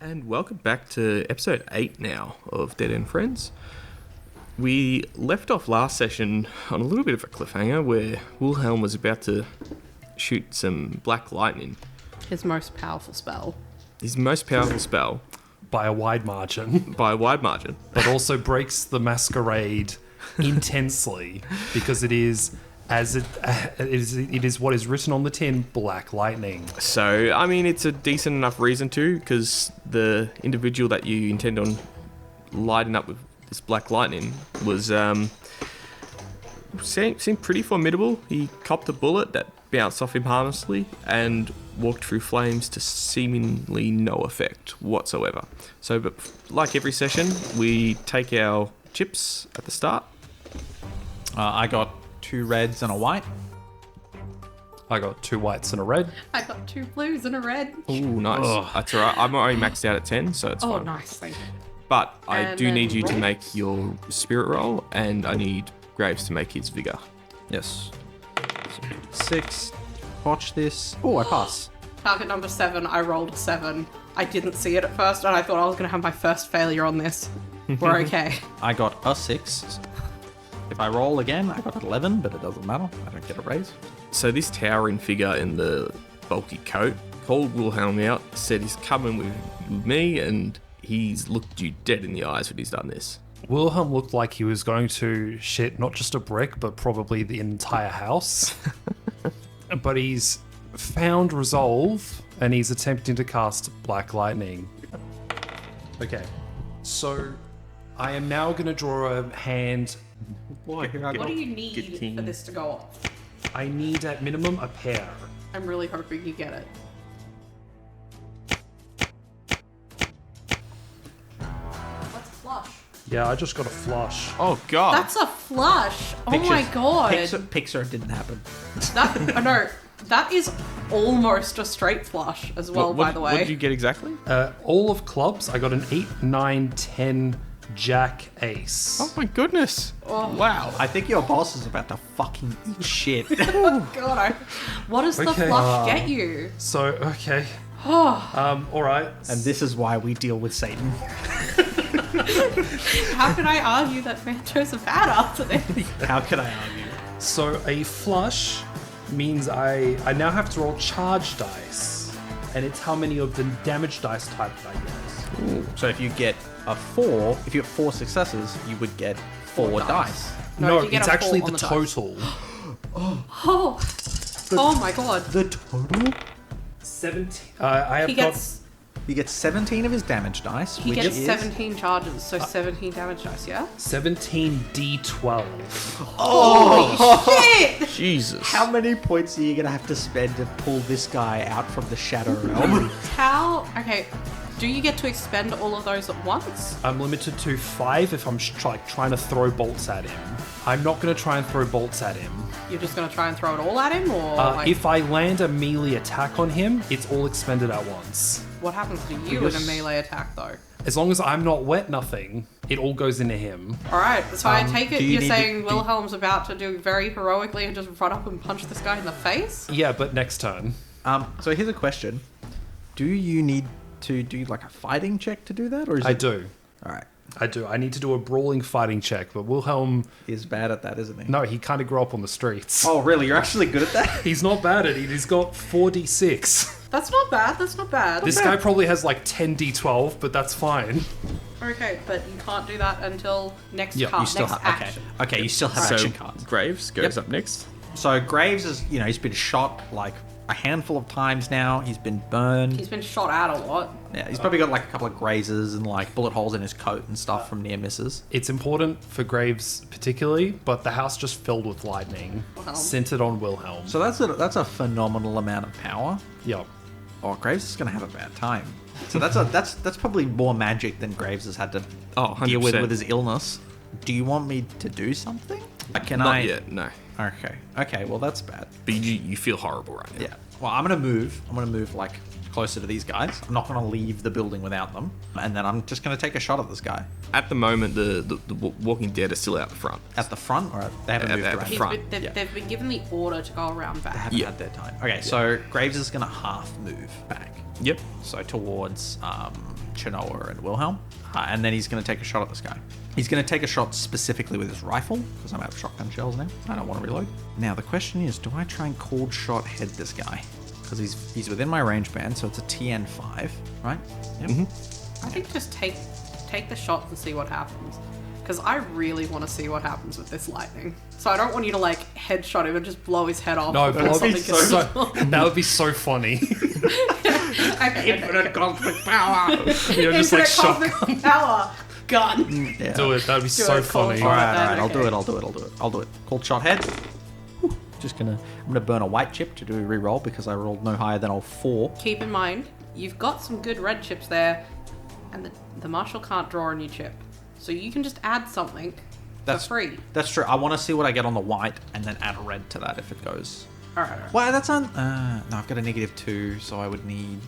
And welcome back to episode 8 now of Dead End Friends. We left off last session on a little bit of a cliffhanger where Wilhelm was about to shoot some black lightning. His most powerful spell. His most powerful spell. By a wide margin. By a wide margin. But also breaks the masquerade intensely because it is what is written on the tin, black lightning. So, I mean, it's a decent enough reason to, because the individual that you intend on lighting up with this black lightning was, seemed pretty formidable. He copped a bullet that bounced off him harmlessly and walked through flames to seemingly no effect whatsoever. So, but like every session, we take our chips at the start. I got 2 reds and a white. I got 2 whites and a red. I got 2 blues and a red. Ooh, nice. Ugh. That's all right. I'm already maxed out at 10, so it's Oh, fine. nice. Thank you. But I And do then need you to roll. make your spirit roll, and I need Graves to make his vigor. Yes. So 6. Watch this. Oh, I pass. Target number 7, I rolled a 7. I didn't see it at first, and I thought I was going to have my first failure on this. We're okay. I got a 6. If I roll again, I got 11, but it doesn't matter. I don't get a raise. So this towering figure in the bulky coat called Wilhelm out, said he's coming with me, and he's looked you dead in the eyes when he's done this. Wilhelm looked like he was going to shit not just a brick, but probably the entire house. But he's found resolve, and he's attempting to cast Black Lightning. Okay, so I am now going to draw a hand. Boy, here I What do go. you need for this to go off? I need at minimum a pair. I'm really hoping you get it. What's a flush? Yeah, I just got a flush. Oh, God. That's a flush! Oh my god! Pixar didn't happen. No, that is almost a straight flush as well, by the way. What did you get exactly? All of clubs, I got an 8, 9, 10, Jack, Ace. Oh, my goodness. Oh. Wow. I think your boss is about to fucking eat shit. Oh god, what does the Okay. flush get you? So, okay. Oh, Alright. And this is why we deal with Satan. how can I argue that Manto's a badass at this? How can I argue? So a flush means I now have to roll charge dice. And it's how many of the damage dice type that I use. So if you get a 4, if you have 4 successes, you would get 4 dice. No, No, you get it's a actually 4 on the the dice. total. Oh my god. The total? 17. I have He gets You get 17 of his damage dice, he which gets is... 17 charges, so 17 damage dice, yeah? 17 D12. Shit! Jesus. How many points are you going to have to spend to pull this guy out from the Shadow Realm? How? Okay, do you get to expend all of those at once? I'm limited to 5 if I'm trying to throw bolts at him. I'm not going to try and throw bolts at him. You're just gonna try and throw it all at him, or If I land a melee attack on him, it's all expended at once. what happens to you in a melee attack though? As long as I'm not wet nothing, it all goes into him. Alright, so I take it do you you're need saying to- Wilhelm's about to do very heroically and just run up and punch this guy in the face? Yeah, but next turn. So here's a question. Do you need to do like a fighting check to do that? Or is I it... do. Alright. I do. I need to do a brawling fighting check, but Wilhelm, He's bad at that, isn't he? no, he kind of grew up on the streets. Oh, really? You're actually good at that? He's not bad at it. He's got 4d6. That's not bad, that's not bad. This guy probably has like 10d12, but that's fine. Okay, but you can't do that until next Yeah, card, You still next have... action. Okay, you still have So action cards. Graves goes Yep. up next. So Graves is, he's been shot like a handful of times now. He's been burned. He's been shot at a lot. Yeah, he's probably got like a couple of grazes and like bullet holes in his coat and stuff from near misses. It's important for Graves particularly, but the house just filled with lightning, Wilhelm. centered on Wilhelm. So that's a phenomenal amount of power. Yep. Oh, Graves is gonna have a bad time. So that's probably more magic than Graves has had to deal 100%. with his illness. Do you want me to do something? Can Not I? yet, no. Okay. Well, that's bad. But you feel horrible right now. Yeah. Well, I'm gonna move like closer to these guys. I'm not gonna leave the building without them, and then I'm just gonna take a shot at this guy At the moment, the Walking Dead are still out the front. at the front, or they haven't moved at the around. front. They've been given the order to go around They back. haven't Yeah. had their time. Okay, so Graves is gonna half move back. Yep. So towards Chinoa and Wilhelm. And then he's going to take a shot at this guy. He's going to take a shot specifically with his rifle, because I'm out of shotgun shells now. I don't want to reload. Now, the question is, do I try and cold shot head this guy? Because he's within my range band, so it's a TN5, right? Yep. I think just take the shots and see what happens. Because I really want to see what happens with this lightning. So I don't want you to like headshot him and just blow his head off. No, or but something that would be so funny. Infinite cosmic power. You're just like shock. cosmic power. Gun. Yeah. Do it. That'd be so it, cold funny. shot. All right. Okay. I'll do it. Cold shot head. I'm gonna burn a white chip to do a re-roll because I rolled no higher than a 4. Keep in mind, you've got some good red chips there, and the marshal can't draw a new chip. So you can just add something for free. That's true. I want to see what I get on the white and then add a red to that if it goes. All right. Well, that's on. No, I've got a -2, so I would need.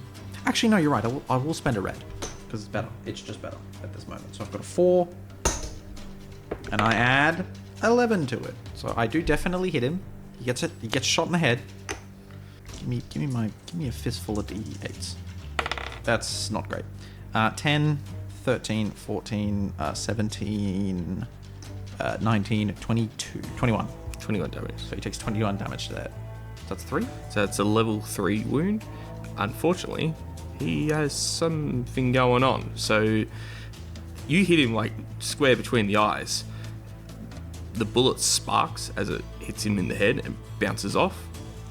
Actually, no, you're right. I will spend a red because it's better. It's just better at this moment. So I've got a 4, and I add 11 to it. So I do definitely hit him. He gets it. He gets shot in the head. Give me a fistful of D8s. That's not great. 10, 13, 14, 17, 19, 22, 21. 21 damage. So he takes 21 damage to that. That's 3. So it's a level 3 wound. Unfortunately, he has something going on. So you hit him like square between the eyes. The bullet sparks as it hits him in the head and bounces off.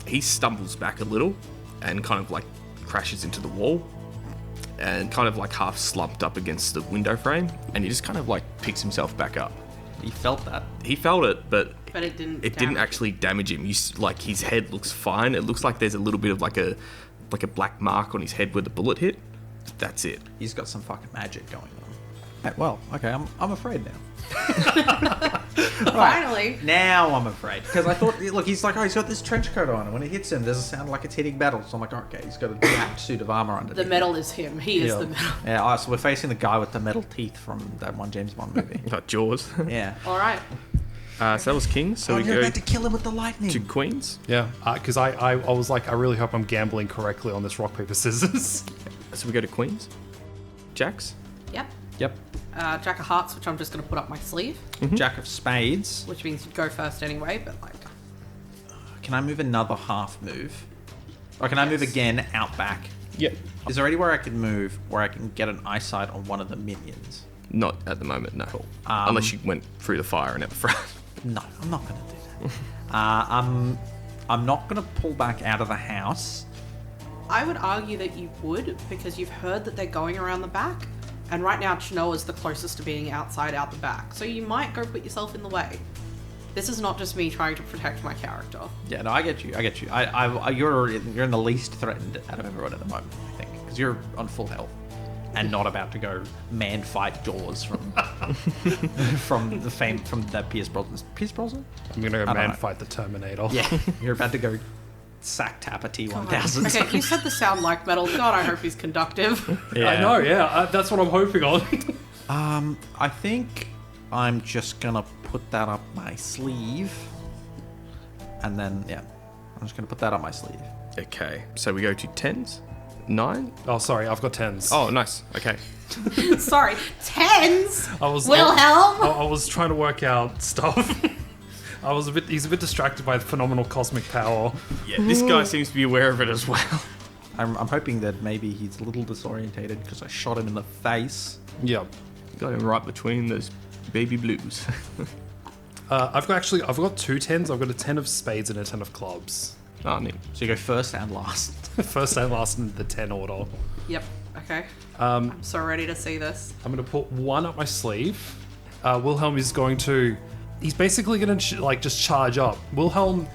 He stumbles back a little and kind of like crashes into the wall and kind of like half slumped up against the window frame, and he just kind of like picks himself back up. He felt that. He felt it, but it didn't. It didn't actually damage him. Like his head looks fine. It looks like there's a little bit of like a black mark on his head where the bullet hit. That's it. He's got some fucking magic going on. Well, okay, I'm afraid now. Finally. Now I'm afraid. Because I thought, look, he's like, he's got this trench coat on, and when it hits him, there's a sound like it's hitting metal. So I'm like, okay, he's got a jacked suit of armor under. The metal is him. He is the metal. Yeah, so we're facing the guy with the metal teeth from that one James Bond movie. Like Jaws. Yeah. All right. So that was Kings. So we you're go about to kill him with the lightning. to Queens. Yeah, because I was like, I really hope I'm gambling correctly on this rock, paper, scissors. So we go to Queens. Jacks. Yep. Yep. Jack of Hearts, which I'm just going to put up my sleeve, Jack of Spades. which means you'd go first anyway, but like... Can I move another half move? Or can I move again out back? Yeah. Is there anywhere I can move where I can get an eyesight on one of the minions? Not at the moment, no. Unless you went through the fire and out the front. No, I'm not going to do that. I'm not going to pull back out of the house. I would argue that you would, because you've heard that they're going around the back, and right now Chinoa's the closest to being outside out the back, so you might go put yourself in the way. This is not just me trying to protect my character. Yeah, no, I get you. You're in the least threatened out of everyone at the moment, I think, because you're on full health and not about to go man fight Jaws from that Pierce Brosnan. Pierce Brosnan? I'm gonna go I don't man know. fight the Terminator. Yeah, you're about to go sack tap a T-1000. Okay, you said the sound like metal. God, I hope he's conductive. Yeah. I know. Yeah, that's what I'm hoping on. I think I'm just gonna put that up my sleeve, and then I'm just gonna put that on my sleeve. Okay. So we go to 10s. 9? Oh, sorry, I've got 10s. Oh, nice. Okay. Sorry, 10s? I was Wilhelm? I was trying to work out stuff. He's a bit distracted by the phenomenal cosmic power. Yeah, this guy seems to be aware of it as well. I'm hoping that maybe he's a little disorientated because I shot him in the face. Yeah. Got him right between those baby blues. I've got 2 10s. I've got a 10 of spades and a 10 of clubs. Oh, neat. So you go first and last. First and last in the 10 order. Yep, okay. I'm so ready to see this. I'm going to put 1 up my sleeve. Wilhelm is going to... He's basically going to just charge up. Wilhelm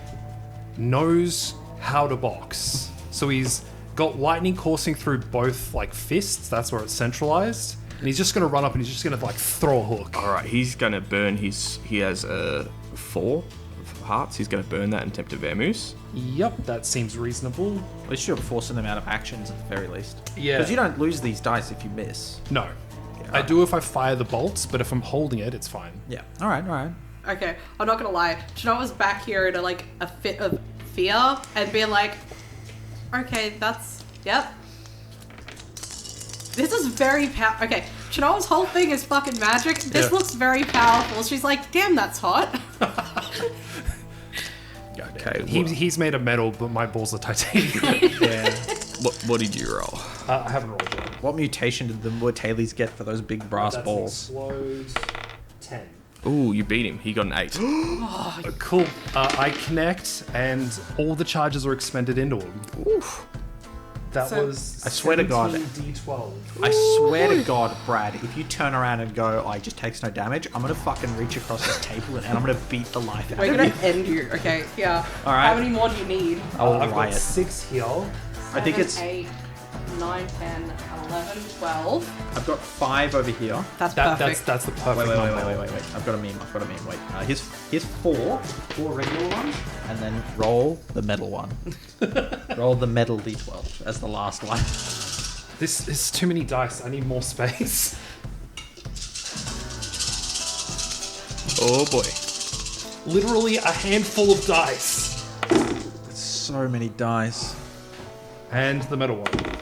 knows how to box. So he's got lightning coursing through both like fists. That's where it's centralized. And he's just going to run up and he's just going to like throw a hook. All right, he's going to burn his... He has 4 of hearts. He's going to burn that and tempt a Vermoose. Yep, that seems reasonable. At least you're forcing them out of actions at the very least. Yeah. Because you don't lose these dice if you miss. No. I do if I fire the bolts, but if I'm holding it, it's fine. Yeah. All right. Okay, I'm not gonna lie. Chinoa's back here in a fit of fear and being like, okay, yep. This is very powerful. Okay, Chanoa's whole thing is fucking magic. This Yeah. looks very powerful. She's like, damn, that's hot. Okay. He's made of metal, but my balls are titanium. Yeah. What did you roll? I haven't rolled yet. What mutation did the Mortales get for those big brass balls? Explode 10. Ooh, you beat him. He got an 8. Cool. I connect, and all the charges are expended into him. Oof. That So- was. I swear to God. 17d12. I swear to God, Brad, if you turn around and go, oh, he just takes no damage, I'm gonna fucking reach across this table and I'm gonna beat the life out We're of gonna you. end you. Okay, yeah. All right. How many more do you need? I'll I've got riot. 6 here. I think 7, it's. 8, 9, 10, 11, 12. I've got 5 over here. That's That's perfect. the perfect Wait. number. I've got a meme. Wait. Here's 4 regular ones, and then roll the metal one. Roll the metal d12 as the last one. This is too many dice. I need more space. Oh boy. Literally a handful of dice. So many dice. And the metal one.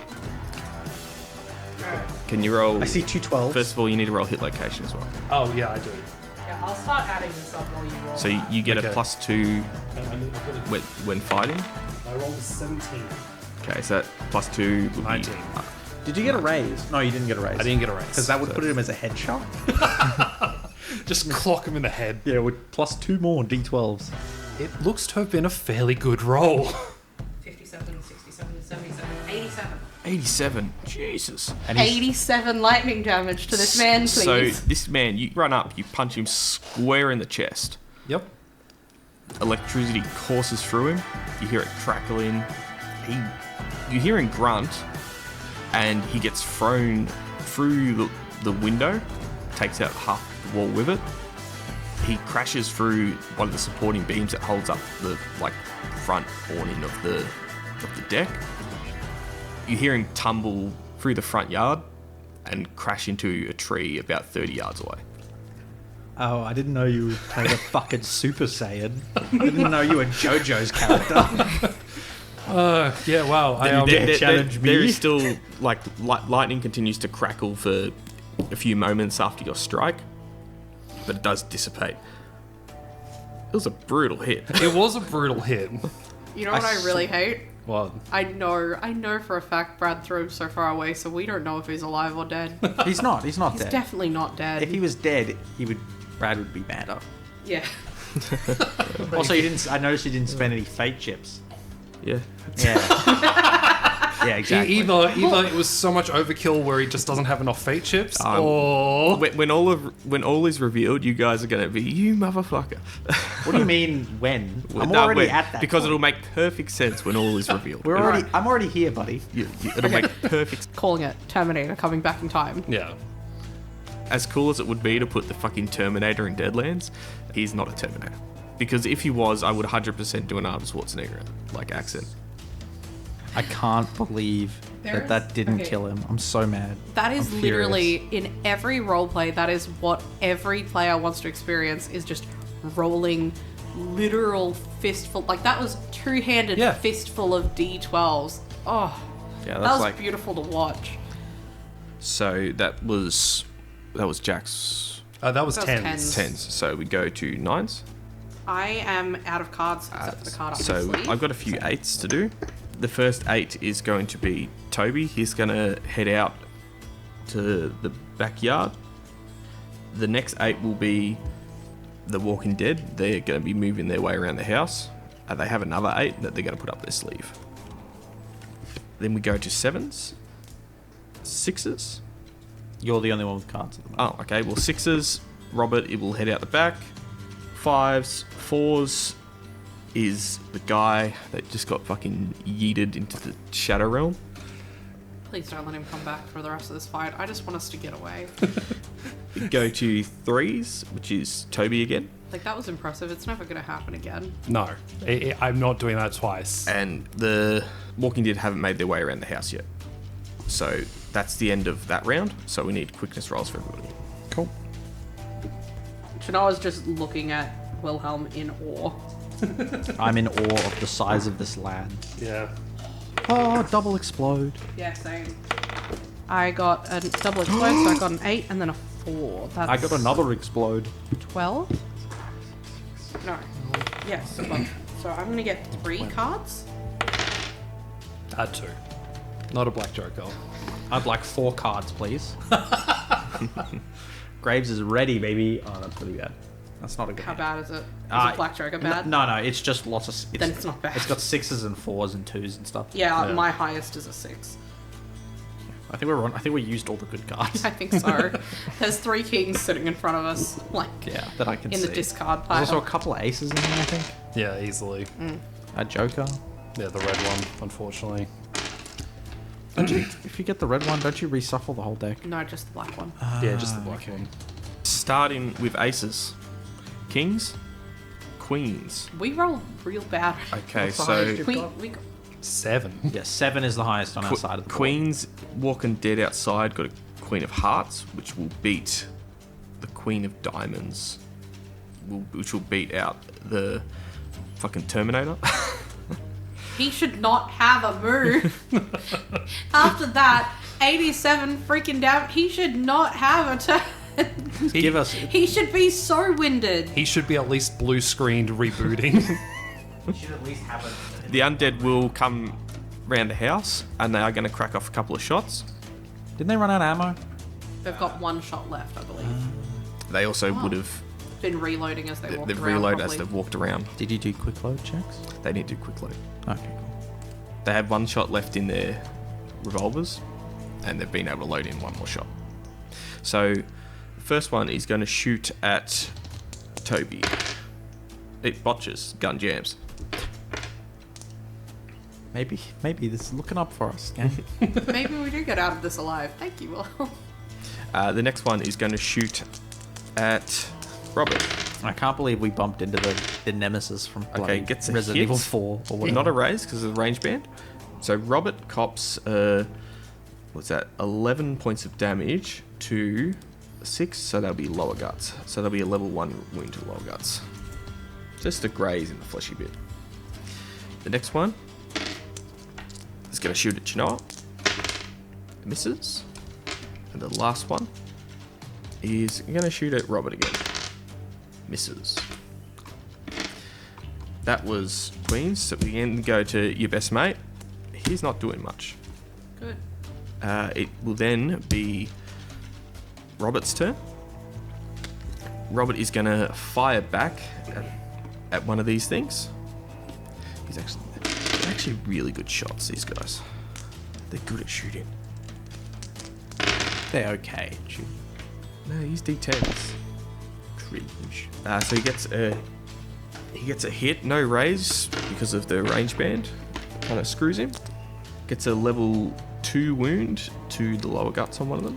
Can you roll? I see 2 12s. First of all, you need to roll hit location as well. Oh, yeah, I do. Yeah, I'll start adding this up while you roll. So you get Okay. a +2 when fighting. I rolled a 17. Okay, so that +2 would 19. be. Did you get a raise? No, you didn't get a raise. I didn't get a raise. Because that would put him as a headshot. Just clock him in the head. Yeah, with +2 more d12s. It looks to have been a fairly good roll. 57, 67, 77, 87. 87. Jesus. And he's 87 lightning damage to this man, So please. this man, you run up, you punch him square in the chest. Yep. Electricity courses through him. You hear it crackling. You hear him grunt, and he gets thrown through the window, takes out half the wall with it. He crashes through one of the supporting beams that holds up the front awning of the deck. You hear him tumble through the front yard and crash into a tree about 30 yards away. Oh, I didn't know you played a fucking Super Saiyan. I didn't know you were JoJo's character. Yeah, wow. I, challenge me. There is still lightning continues to crackle for a few moments after your strike, but it does dissipate. It was a brutal hit. it was a brutal hit. You know what I really hate? Well, I know for a fact Brad threw him so far away, so we don't know if he's alive or dead. He's not He's dead. definitely not dead. If he was dead, Brad would be madder. Yeah. Also, I noticed you didn't spend any fate chips. Yeah. Yeah. Yeah, exactly. either it was so much overkill where he just doesn't have enough fate chips, Um, or When all is revealed, you guys are gonna be, you motherfucker. What do you mean when? I'm No, already wait, at that. because point. it'll make perfect sense when all is revealed. I'm already here, buddy. It'll make perfect. Calling it Terminator coming back in time. yeah. As cool as it would be to put the fucking Terminator in Deadlands, he's not a Terminator. Because if he was, I would 100% do an Arnold Schwarzenegger accent. I can't believe that didn't kill him. I'm so mad. That is I'm literally, furious. in every roleplay, that is what every player wants to experience, is just rolling literal fistful. Like, that was two-handed Yeah. fistful of D12s. Oh, Yeah, that that's was beautiful to watch. So that was Jack's That was That was 10s. tens. tens. So we go to nines. I am out of cards, except for the card up So my sleeve. I've got a few eights to do. The first 8 is going to be Toby. He's going to head out to the backyard. The next 8 will be the Walking Dead. They're going to be moving their way around the house. They have another 8 that they're going to put up their sleeve. Then we go to 7s, 6s. You're the only one with cards at the moment. Oh, okay. Well, 6s, Robert, it will head out the back. 5s, 4s is the guy that just got fucking yeeted into the Shadow Realm. Please don't let him come back for the rest of this fight. I just want us to get away. We go to 3s, which is Toby again. Like, that was impressive. It's never going to happen again. No, I'm not doing that twice. And the Walking Dead haven't made their way around the house yet. So that's the end of that round. So we need quickness rolls for everybody. Cool. Shanoa's just looking at Wilhelm in awe. I'm in awe of the size of this land. Yeah. Oh, double explode. Yeah, same. I got a double explode, so I got an 8 and then a 4. That's I got another explode. 12? No. Yes. So I'm going to get 3 cards. Add 2. Not a black joker. I'd like 4 cards, please. Graves is ready, baby. Oh, that's really bad. That's not a good How hand. bad is it? Is it black joker bad? No, it's just lots of... Then it's not bad. It's got 6s and 4s and 2s and stuff. Yeah, my highest is a 6. I think we're on. I think we used all the good cards. I think so. There's 3 kings sitting in front of us, like, Yeah, that I can in see. the discard pile. There's also a couple of aces in there, I think. Yeah, easily. A joker. Yeah, the red one, unfortunately. Don't you, if you get the red one, don't you reshuffle the whole deck? No, just the black one. Yeah, just the black one. Starting with aces. Kings. Queens. We roll real bad. Okay, What's the so highest you've We, got? we got, 7. Yeah, 7 is the highest on our side of the board. Queens walking dead outside got a Queen of Hearts, which will beat the Queen of Diamonds, which will beat out the fucking Terminator. he should not have a move. After that, 87 freaking down. He should not have a turn. Give us... He should be so winded. He should be at least blue screened rebooting. should at least have a... The undead will come round the house, and they are going to crack off a couple of shots. Didn't they run out of ammo? They've got 1 shot left, I believe. They also would have Been reloading as they walked they've around. reloaded as probably. they've walked around. Did you do quick load checks? They need to do quick load. Okay, cool. They have 1 shot left in their revolvers, and they've been able to load in 1 more shot. So, the first one is going to shoot at Toby. It botches, gun jams. Maybe this is looking up for us. Yeah? Maybe we do get out of this alive. Thank you, Will. The next one is going to shoot at Robert. I can't believe we bumped into the nemesis from bloody gets a Resident hit. Evil 4 or whatever. Not a raise because of the range band. So Robert cops, what's that? 11 points of damage to 6, so that'll be lower guts. So that'll be a level 1 wound to lower guts. Just a graze in the fleshy bit. The next one is going to shoot at Chinoa. Misses. And the last one is going to shoot at Robert again. Misses. That was Queens. So we can go to your best mate. He's not doing much. Good. It will then be Robert's turn. Robert is going to fire back at one of these things. They're actually really good shots, these guys. They're good at shooting. They're okay. Shoot. No, he's D10s. Cringe. So he gets a hit, no raise because of the range band. Kind of screws him. Gets a level 2 wound to the lower guts on one of them.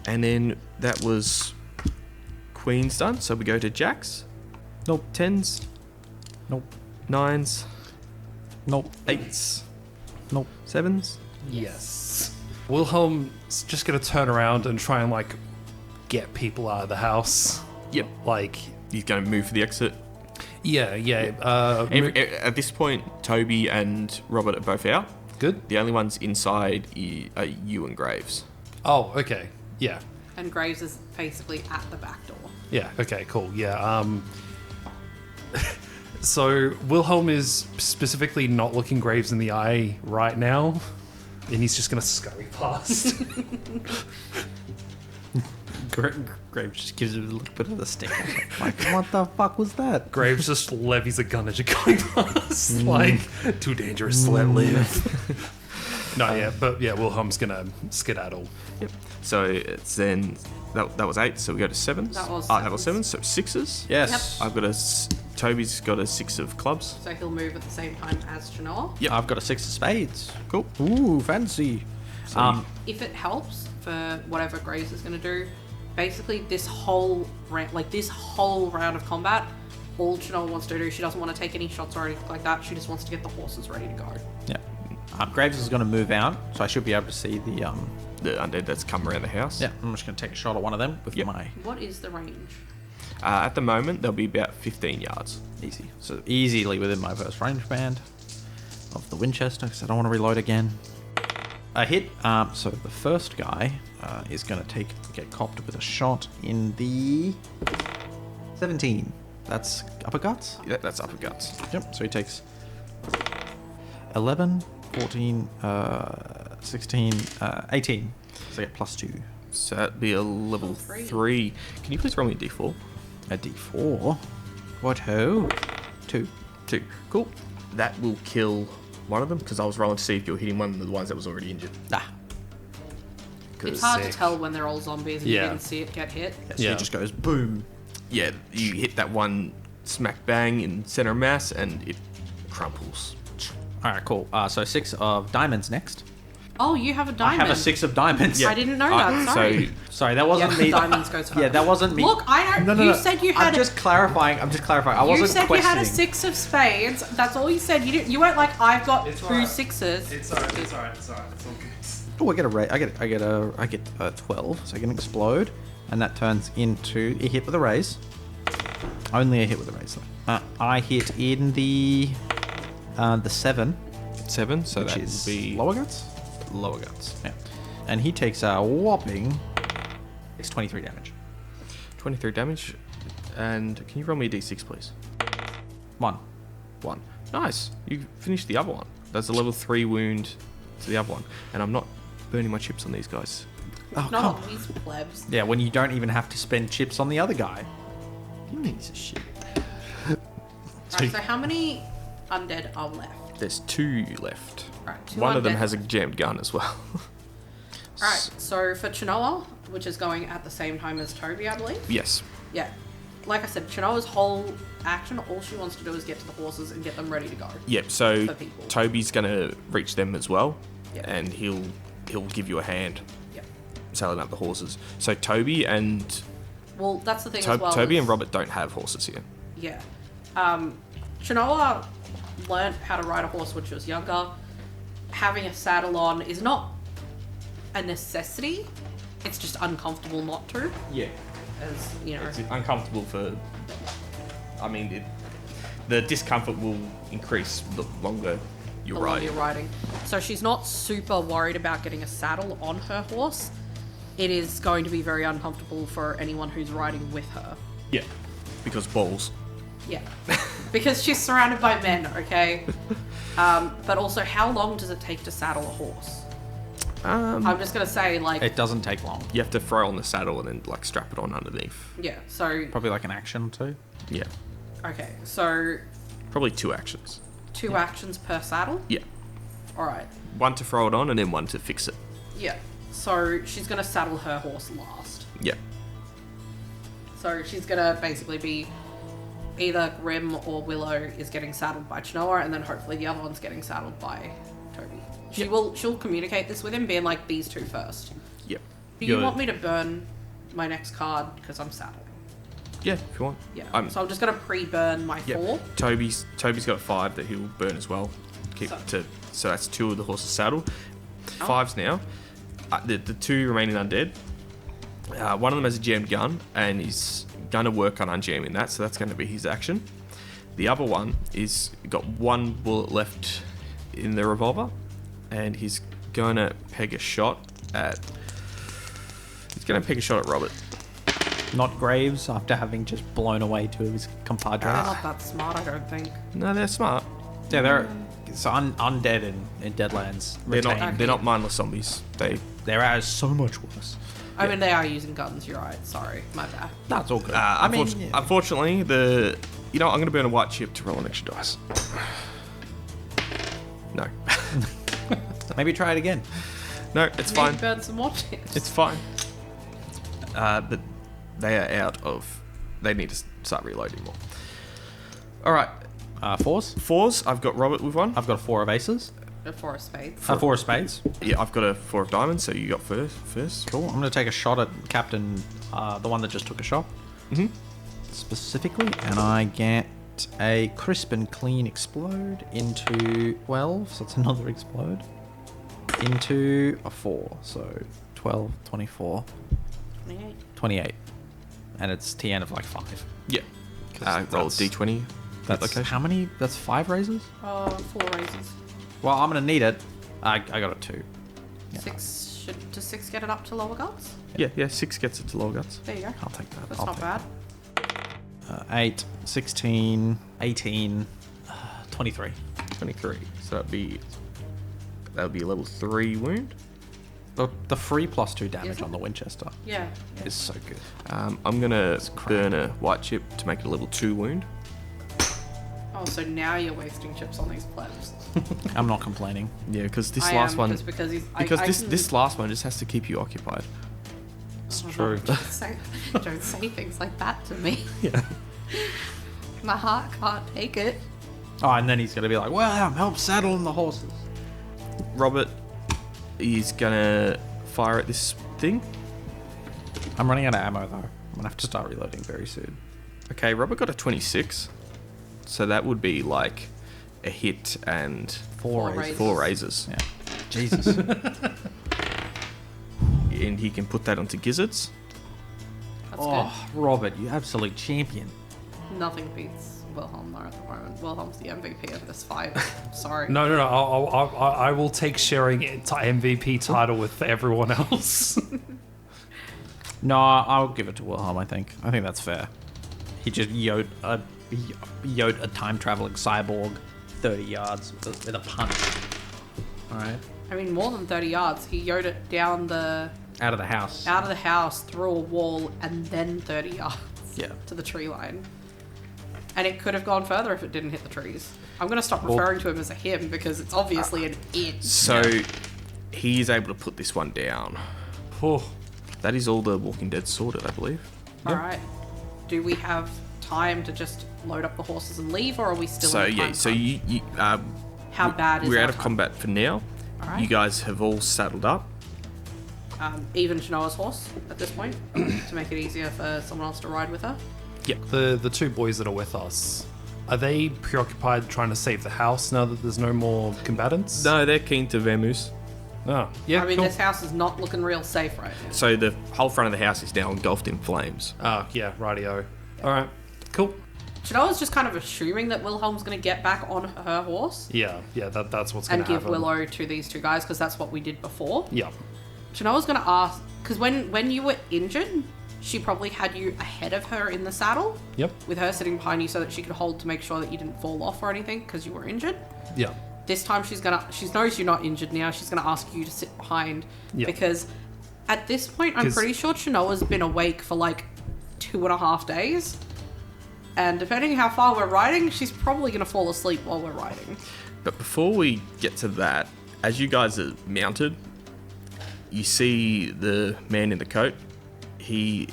And then that was Queen's done. So we go to Jacks. Nope. 10s. Nope. 9s. Nope. 8s. Nope. 7s. Yes. Wilhelm's just going to turn around and try and, like, get people out of the house. Yep. Like, He's going to move for the exit. yeah. At this point, Toby and Robert are both out. Good. The only ones inside are you and Graves. Oh, okay. Yeah. And Graves is basically at the back door. Yeah. Okay. Cool. Yeah. So Wilhelm is specifically not looking Graves in the eye right now, and he's just gonna scurry past. Graves just gives it a little bit of the stick. Like, what the fuck was that? Graves just levies a gun as you're going past, like too dangerous to let live. No, yeah, but yeah, Wilhelm's gonna skedaddle. Yep. So it's then that was 8. So we go to 7s. That was that was 7s. So 6s. Yes. I've got Toby's got a 6 of clubs. So he'll move at the same time as Chinoa. Yep. I've got a 6 of spades. Cool. Ooh, fancy. If it helps for whatever Graves is going to do, basically this whole round of combat, all Chinoa wants to do, she doesn't want to take any shots or anything like that. She just wants to get the horses ready to go. Yeah. Graves is going to move out, so I should be able to see the undead that's come around the house. Yeah, I'm just going to take a shot at one of them with my... What is the range? At the moment, they'll be about 15 yards. Easy. So easily within my first range band of the Winchester, because I don't want to reload again. a hit. So the first guy is going to get copped with a shot in the 17. That's upper guts? Yeah, that's upper guts. Yep, so he takes 11, 14, 16, 18. So I get +2. So that'd be a level 3. Can you please roll me a d4? A d4? What ho? 2. 2. Cool. That will kill one of them, because I was rolling to see if you're hitting one of the ones that was already injured. Ah. It's hard to tell when they're all zombies and you Yeah. didn't see it get hit. Yeah, so Yeah. it just goes boom. Yeah, you hit that one smack bang in center of mass, and it crumples. Alright, cool. So 6 of diamonds next. Oh, you have a diamond. I have a 6 of diamonds. I didn't know that. Sorry. So Sorry, that wasn't Yeah, me. diamonds goes first. Yeah, that wasn't me. Look, I don't. No, you said you had. I'm just clarifying. I You wasn't said questioning. you had a 6 of spades. That's all you said. You didn't. You weren't like I've got It's 2 alright. 6s. It's alright. It's alright. It's alright. It's all good. Oh, I get a 12, so I can explode, and that turns into a hit with a raise. Only a hit with a raise, though. I hit in the 7, 7, so which that is would be lower guts. lower guts. Yeah, and he takes a whopping. It's 23 damage. 23 damage. And can you roll me a d6, please? 1. 1. Nice. You finished the other one. That's a level 3 wound to the other one. And I'm not burning my chips on these guys. Oh, Not come on these plebs. Yeah, when you don't even have to spend chips on the other guy. You piece of shit. Right, so how many undead are left? There's 2 left. Right, 2 One of them undead. has a jammed gun as well. Alright, so for Chinoa, which is going at the same time as Toby, I believe. Yes. Yeah. Like I said, Chinoa's whole action, all she wants to do is get to the horses and get them ready to go. Yep, so For people. Toby's going to reach them as well. Yep. And he'll give you a hand Yep. sailing up the horses. So Toby and Well, that's the thing as well. Toby is- and Robert don't have horses here. Yeah. Chinoa learnt how to ride a horse when she was younger. Having a saddle on is not a necessity. It's just uncomfortable not to. Yeah. As, you know. It's uncomfortable for. I mean, the discomfort will increase the longer you're the longer riding. you're riding. So she's not super worried about getting a saddle on her horse. It is going to be very uncomfortable for anyone who's riding with her. Yeah, because balls. Yeah. Because she's surrounded by men, okay? But also, how long does it take to saddle a horse? I'm just going to say, like, It doesn't take long. You have to throw on the saddle and then like strap it on underneath. yeah, so, Probably like an action or 2. Yeah, okay, so probably 2 actions. 2 actions per saddle? Yeah, Alright, one to throw it on and then one to fix it. yeah. So she's going to saddle her horse last. Yeah, So she's going to basically be either Grim or Willow is getting saddled by Chinoa, and then hopefully the other one's getting saddled by Toby. She'll communicate this with him, being like, these 2 first. yeah. Do you want me to burn my next card because I'm saddled? Yeah, if you want. Yeah. So I'm just gonna pre-burn my Yeah. 4. Toby's got a 5 that he'll burn as well. So that's 2 of the horse's saddle. 5s now. The 2 remaining undead. One of them has a jammed gun and he's gonna work on unjamming that, so that's gonna be his action. The other one is got 1 bullet left in the revolver, and he's gonna peg a shot at. He's gonna peg a shot at Robert. Not Graves, after having just blown away 2 of his compadres. They're not that smart, I don't think. No, they're smart. Yeah, they're so undead in Deadlands. They're not mindless zombies. They're so much worse. I mean, they are using guns. You're right. Sorry, my bad. That's all good. Unfortunately, I'm going to burn a white chip to roll an extra dice. No. Maybe try it again. No, it's Maybe fine. burn some more chips. It's fine. But they are out of. They need to start reloading more. All right. 4s. 4s. I've got Robert with 1. I've got a 4 of aces. Before a spade. 4 of spades. Yeah, I've got a 4 of diamonds. So you got first. Cool. I'm going to take a shot at Captain, the one that just took a shot. Mm-hmm. Specifically, and I get a crisp and clean explode into 12. So it's another explode. Into a 4. So 12, 24, 28. 28. And it's TN of like 5. Yeah. Roll a d20. That's location. how many? That's 5 raises? 4 raises. Well, I'm going to need it. I got a 2. Does 6 get it up to lower guts? Yeah, 6 gets it to lower guts. There you go. I'll take that. That's I'll not take bad. that. 8, 16, 18, 23. 23. So that would be a level 3 wound. The free +2 damage Is it? on the Winchester Yeah. is so good. I'm gonna burn a white chip to make it a level 2 wound. Oh, so now you're wasting chips on these plebs. I'm not complaining. Yeah, because this I last am, one, just because he's, this last one just has to keep you occupied. It's true. Don't say things like that to me. Yeah. My heart can't take it. Oh, and then he's going to be like, well, help saddling the horses. Robert is gonna fire at this thing. I'm running out of ammo, though. I'm going to have to start reloading very soon. Okay, Robert got a 26. So that would be like a hit and 4 raises. 4 raises. Yeah. Jesus. And he can put that onto gizzards. That's Robert, you absolute champion. good. Nothing beats Wilhelm though at the moment. Wilhelm's the MVP of this fight. Sorry. No. I will take sharing MVP title with everyone else. No, I'll give it to Wilhelm, I think. I think that's fair. He just yoked a time-traveling cyborg 30 yards with a punch. Alright. I mean, more than 30 yards. He yoked it down Out of the house. out of the house, through a wall, and then 30 yards Yeah. to the tree line. And it could have gone further if it didn't hit the trees. I'm going to stop referring to him as a him because it's obviously an it. So he is able to put this one down. Oh, That is all the Walking Dead sorted, I believe. Alright. Do we have time to just load up the horses and leave, or are we still So in the yeah, time so crunch? you How bad is we're our out of time? combat for now. Alright. You guys have all saddled up. Even Shanoa's horse at this point to make it easier for someone else to ride with her. the 2 boys that are with us, are they preoccupied trying to save the house now that there's no more combatants? No, they're keen to Vamoose. Oh, yeah, I mean, cool. this house is not looking real safe right now. So the whole front of the house is now engulfed in flames. Oh, yeah, rightio. All right, cool. Shanoa's just kind of assuming that Wilhelm's going to get back on her horse Yeah, that's what's going and to give happen. Willow to these 2 guys because that's what we did before. Yeah. Shanoa's going to ask, because when you were injured, she probably had you ahead of her in the saddle Yep. with her sitting behind you so that she could hold to make sure that you didn't fall off or anything because you were injured. Yeah. This time she knows you're not injured now. She's going to ask you to sit behind Yeah. because at this point, I'm 'Cause- pretty sure Shanoa's been awake for like 2.5 days. And depending how far we're riding, she's probably going to fall asleep while we're riding. But before we get to that, as you guys are mounted, you see the man in the coat. He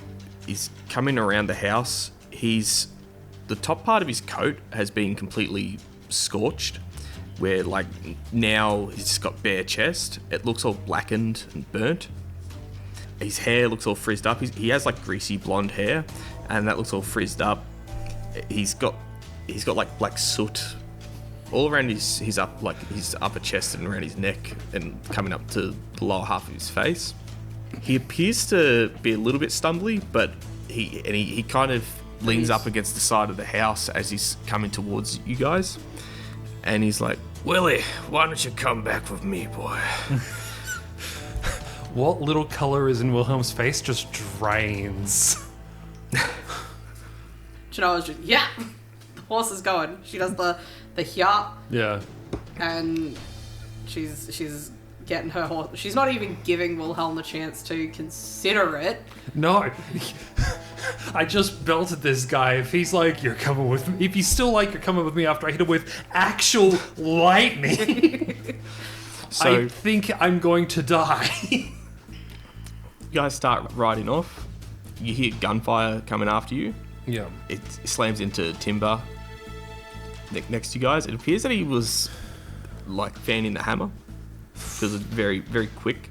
is coming around the house. The top part of his coat has been completely scorched, where like now he's got bare chest. It looks all blackened and burnt. His hair looks all frizzed up. He has like greasy blonde hair, and that looks all frizzed up. He's got like black soot all around his upper chest and around his neck and coming up to the lower half of his face. He appears to be a little bit stumbly, but he kind of leans up against the side of the house as he's coming towards you guys, and he's like, "Willie, why don't you come back with me, boy?" What little color is in Wilhelm's face just drains. Shanoa's just, yeah, the horse is going. She does the hyah, Yeah. and she's getting her horse. She's not even giving Wilhelm the chance to consider it. No. I just belted this guy. If he's like, you're coming with me. If he's still like, you're coming with me after I hit him with actual lightning. So I think I'm going to die. you guys start riding off. You hear gunfire coming after you. Yeah. It slams into timber next to you guys. It appears that he was like fanning the hammer because it's very, very quick.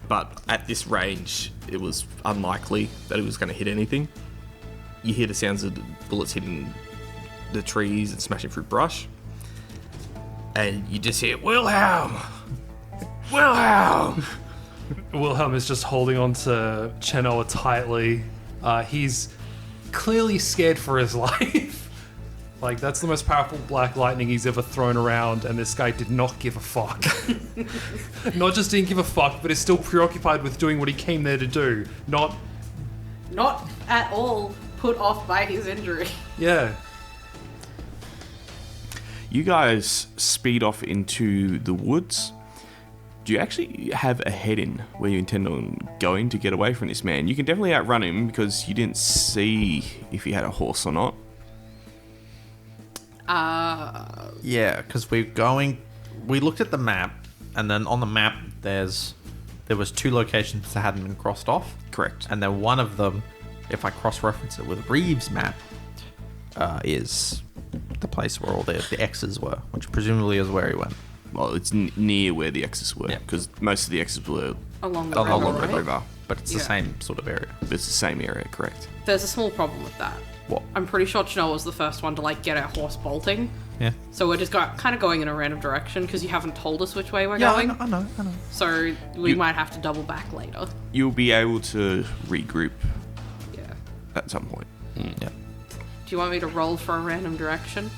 But at this range, it was unlikely that it was going to hit anything. You hear the sounds of the bullets hitting the trees and smashing through brush. And you just hear, Wilhelm! Wilhelm! Wilhelm is just holding on to Chenoa tightly. He's clearly scared for his life. Like, that's the most powerful black lightning he's ever thrown around, and this guy did not give a fuck. Not just didn't give a fuck, but is still preoccupied with doing what he came there to do. Not at all put off by his injury. Yeah. You guys speed off into the woods. Do you actually have a head-in where you intend on going to get away from this man? You can definitely outrun him because you didn't see if he had a horse or not. Yeah, because we looked at the map, and then on the map there was 2 locations that hadn't been crossed off. Correct. And then one of them, if I cross-reference it with Reeves' map, is the place where all the X's were, which presumably is where he went. Well, it's near where the X's were, Yeah. because most of the X's were Along the along river, the river. But it's the Yeah. same sort of area. It's the same area, correct? There's a small problem with that. What? I'm pretty sure Chino was the first one to get our horse bolting. Yeah. So we're just kind of going in a random direction because you haven't told us which way we're Yeah, going. I know. So we might have to double back later. You'll be able to regroup Yeah. at some point. Yeah. Do you want me to roll for a random direction?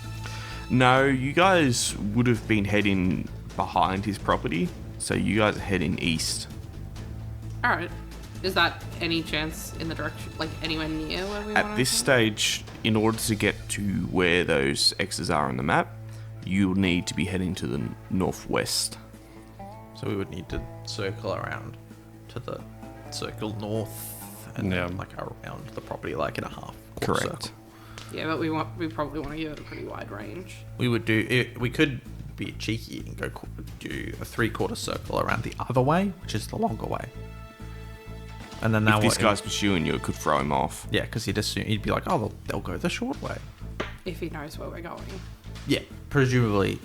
No, you guys would have been heading behind his property, so you guys are heading east. All right. Is that any chance in the direction, anywhere near where we want At this stage, in order to get to where those X's are on the map, you'll need to be heading to the northwest. So we would need to circle around to the circle north and Yeah. then around the property in a half Correct. circle. Yeah, but we probably want to give it a pretty wide range. We would do it. We could be cheeky and do a 3/4 circle around the other way, which is the longer way. And then If this guy's pursuing you, it could throw him off. yeah, because he'd be like, oh, well, they'll go the short way. If he knows where we're going. Yeah, presumably.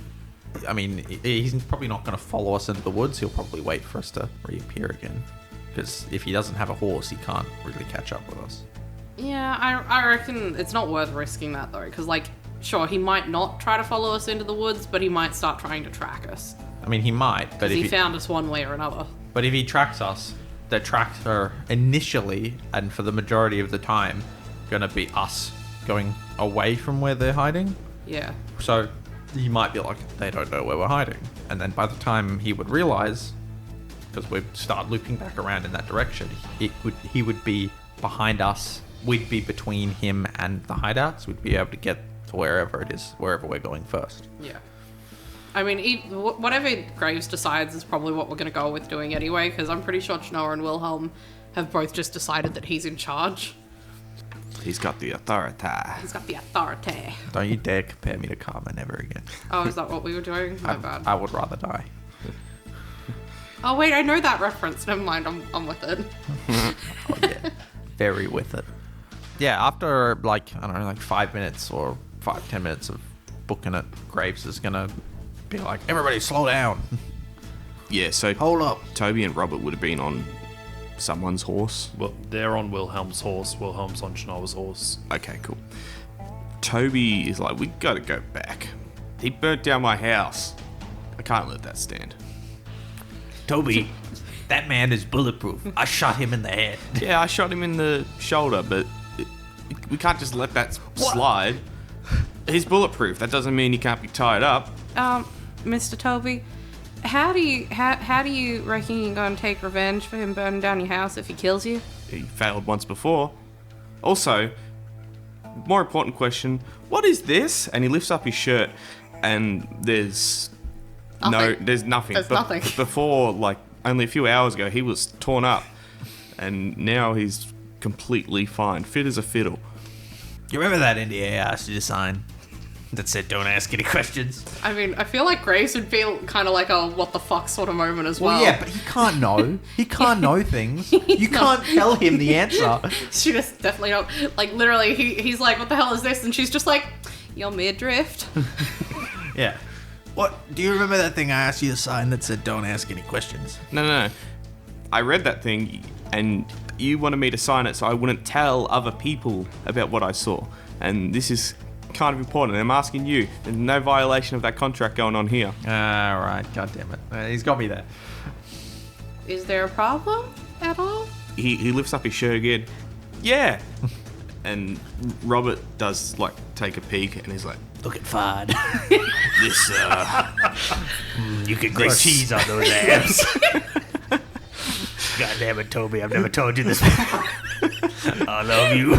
I mean, he's probably not going to follow us into the woods. He'll probably wait for us to reappear again. Because if he doesn't have a horse, he can't really catch up with us. Yeah, I reckon it's not worth risking that though, because sure, he might not try to follow us into the woods, but he might start trying to track us. I mean, he might, but Because if he found us one way or another. But if he tracks us, the tracks are initially, and for the majority of the time, going to be us going away from where they're hiding. Yeah. So he might be like, they don't know where we're hiding. And then by the time he would realize, because we'd start looping back around in that direction, he would be behind us. We'd be between him and the hideouts. We'd be able to get to wherever it is, wherever we're going first. Yeah. I mean, whatever Graves decides is probably what we're going to go with doing anyway, because I'm pretty sure Chnoa and Wilhelm have both just decided that he's in charge. He's got the authority. He's got the authority. Don't you dare compare me to Carmen ever again. Oh, is that what we were doing? My bad. I would rather die. Oh, wait, I know that reference. Never mind, I'm with it. Oh, yeah. Very with it. Yeah, after, I don't know, 5 minutes or 5-10 minutes of booking it, Graves is going to be like, everybody slow down. Yeah, so Hold up. Toby and Robert would have been on someone's horse. Well, they're on Wilhelm's horse. Wilhelm's on Chnoa's horse. Okay, cool. Toby is like, we gotta go back. He burnt down my house. I can't let that stand. Toby, that man is bulletproof. I shot him in the head. Yeah, I shot him in the shoulder, but we can't just let that slide. He's bulletproof. That doesn't mean he can't be tied up. Mr. Toby, how do you reckon you're going to take revenge for him burning down your house if he kills you? He failed once before. Also, more important question, what is this? And he lifts up his shirt and there's Nothing. there's nothing. There's nothing. Before, only a few hours ago, he was torn up. And now he's completely fine, fit as a fiddle. You remember that NDA I asked you to sign that said don't ask any questions? I mean, I feel like Graves would feel kind of like a what the fuck sort of moment as well. Well, yeah, but he can't know. He can't know things. You can't tell him the answer. She just definitely don't. Literally, he's like, what the hell is this? And she's just like, you're midriff. Yeah. What? Do you remember that thing I asked you to sign that said don't ask any questions? No. I read that thing and you wanted me to sign it so I wouldn't tell other people about what I saw. And this is kind of important. I'm asking you. There's no violation of that contract going on here. Alright, god damn it. He's got me there. Is there a problem at all? He lifts up his shirt again. Yeah. And Robert does take a peek and he's like, looking fine. This, you can grate cheese on those abs. God damn it, Toby, I've never told you this before. I love you.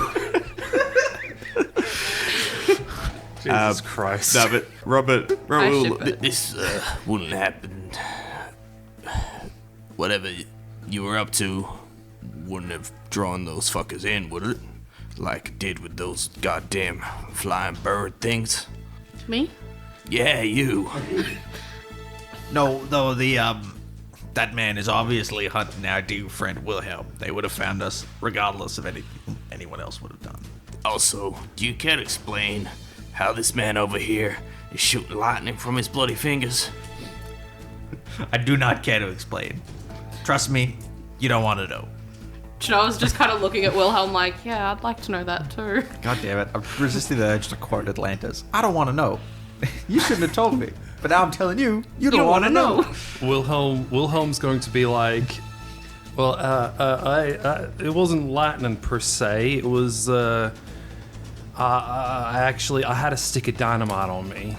Jesus Christ. No, but Robert I will, ship it. This wouldn't happen. Whatever you were up to wouldn't have drawn those fuckers in, would it? Like it did with those goddamn flying bird things. Me? Yeah, you. No, though that man is obviously hunting our dear friend Wilhelm. They would have found us regardless of anything anyone else would have done. Also, do you care to explain how this man over here is shooting lightning from his bloody fingers? I do not care to explain. Trust me, you don't want to know. Chinoa's just kind of looking at Wilhelm like, yeah, I'd like to know that too. God damn it, I've resisted the urge to quote Atlantis. I don't want to know. You shouldn't have told me. But now I'm telling you, you don't want to know. Wilhelm's going to be like, well, it wasn't lightning per se. It was, I had a stick of dynamite on me,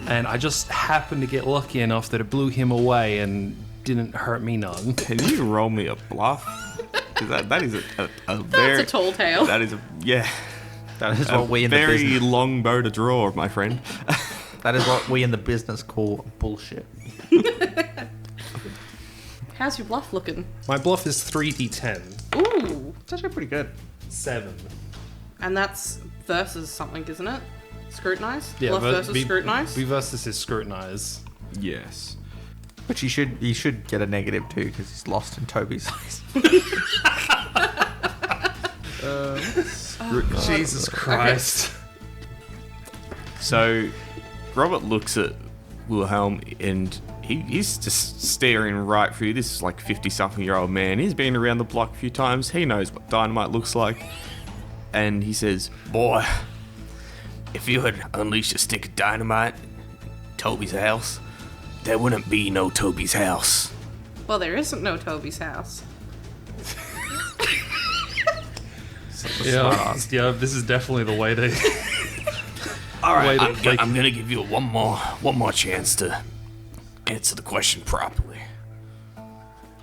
and I just happened to get lucky enough that it blew him away and didn't hurt me none. can you roll me a bluff? 'Cause that is a very... That's a tall tale. That is yeah. That is A what we in the very business. long bow to draw, my friend. That is what we in the business call bullshit. How's your bluff looking? My bluff is 3d10. Ooh. It's actually pretty good. 7. And that's versus something, isn't it? Scrutinize? Yeah, Bluff versus scrutinize? B versus is scrutinize. Yes. But you should get a negative too because he's lost in Toby's eyes. Jesus Christ. So, Robert looks at Wilhelm and he's just staring right through this like 50-something-year-old man. He's been around the block a few times. He knows what dynamite looks like. And he says, Boy, if you had unleashed a stick of dynamite in Toby's house, there wouldn't be no Toby's house. Well, there isn't no Toby's house. Yeah, this is definitely the way to... All right, Wait, like- I'm gonna give you one more chance to answer the question properly.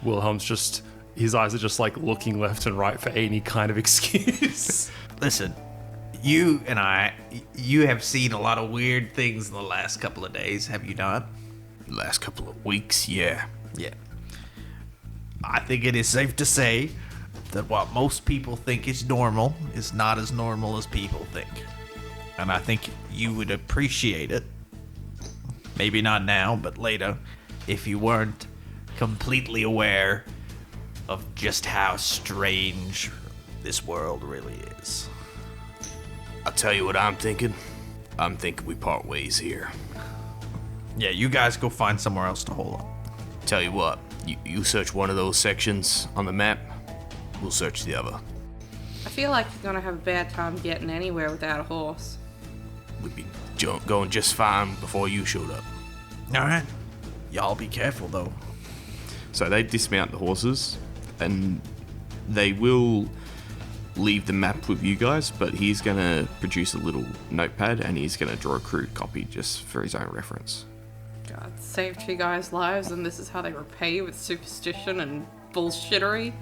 Wilhelm's just... His eyes are just like looking left and right for any kind of excuse. Listen, you and you have seen a lot of weird things in the last couple of days, have you not? Last couple of weeks, yeah. Yeah. I think it is safe to say that what most people think is normal is not as normal as people think. And I think you would appreciate it, maybe not now, but later, if you weren't completely aware of just how strange this world really is. I'll tell you what I'm thinking. I'm thinking we part ways here. Yeah, you guys go find somewhere else to hole up. Tell you what, you search one of those sections on the map, we'll search the other. I feel like you're gonna have a bad time getting anywhere without a horse. We'd be going just fine before you showed up. Alright. Y'all be careful, though. so they dismount the horses and they will leave the map with you guys, but he's going to produce a little notepad and he's going to draw a crude copy just for his own reference. God, saved two guys' lives, and this is how they repay you with superstition and bullshittery.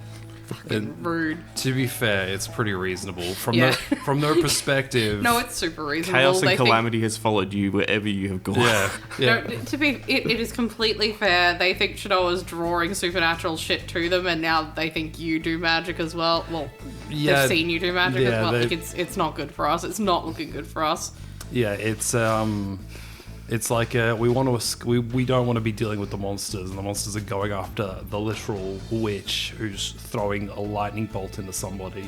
Fucking rude. To be fair, it's pretty reasonable from Yeah. from their perspective. No, it's super reasonable. Chaos and They think- calamity has followed you wherever you have gone. yeah. No, it is completely fair. They think Shinoa's drawing supernatural shit to them, and now they think you do magic as well. Well, Yeah, they've seen you do magic yeah, as well. they- Like, it's not good for us. It's not looking good for us. Yeah, it's like we want to we don't want to be dealing with the monsters, and the monsters are going after the literal witch who's throwing a lightning bolt into somebody.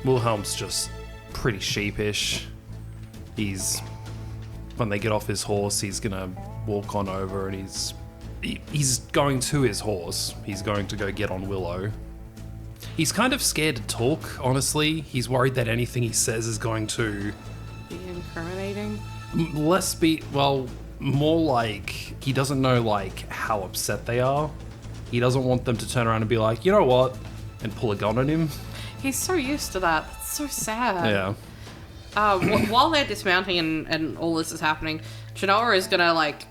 Wilhelm's just pretty sheepish. When they get off his horse, he's gonna walk on over and he's going to his horse. He's going to go get on Willow. He's kind of scared to talk, honestly. He's worried that anything he says is going to Be incriminating. more like he doesn't know like how upset they are. He doesn't want them to turn around and be like, you know what, and pull a gun on him. He's so used to that. It's so sad. Yeah. while they're dismounting and all this is happening, Chinoa is gonna like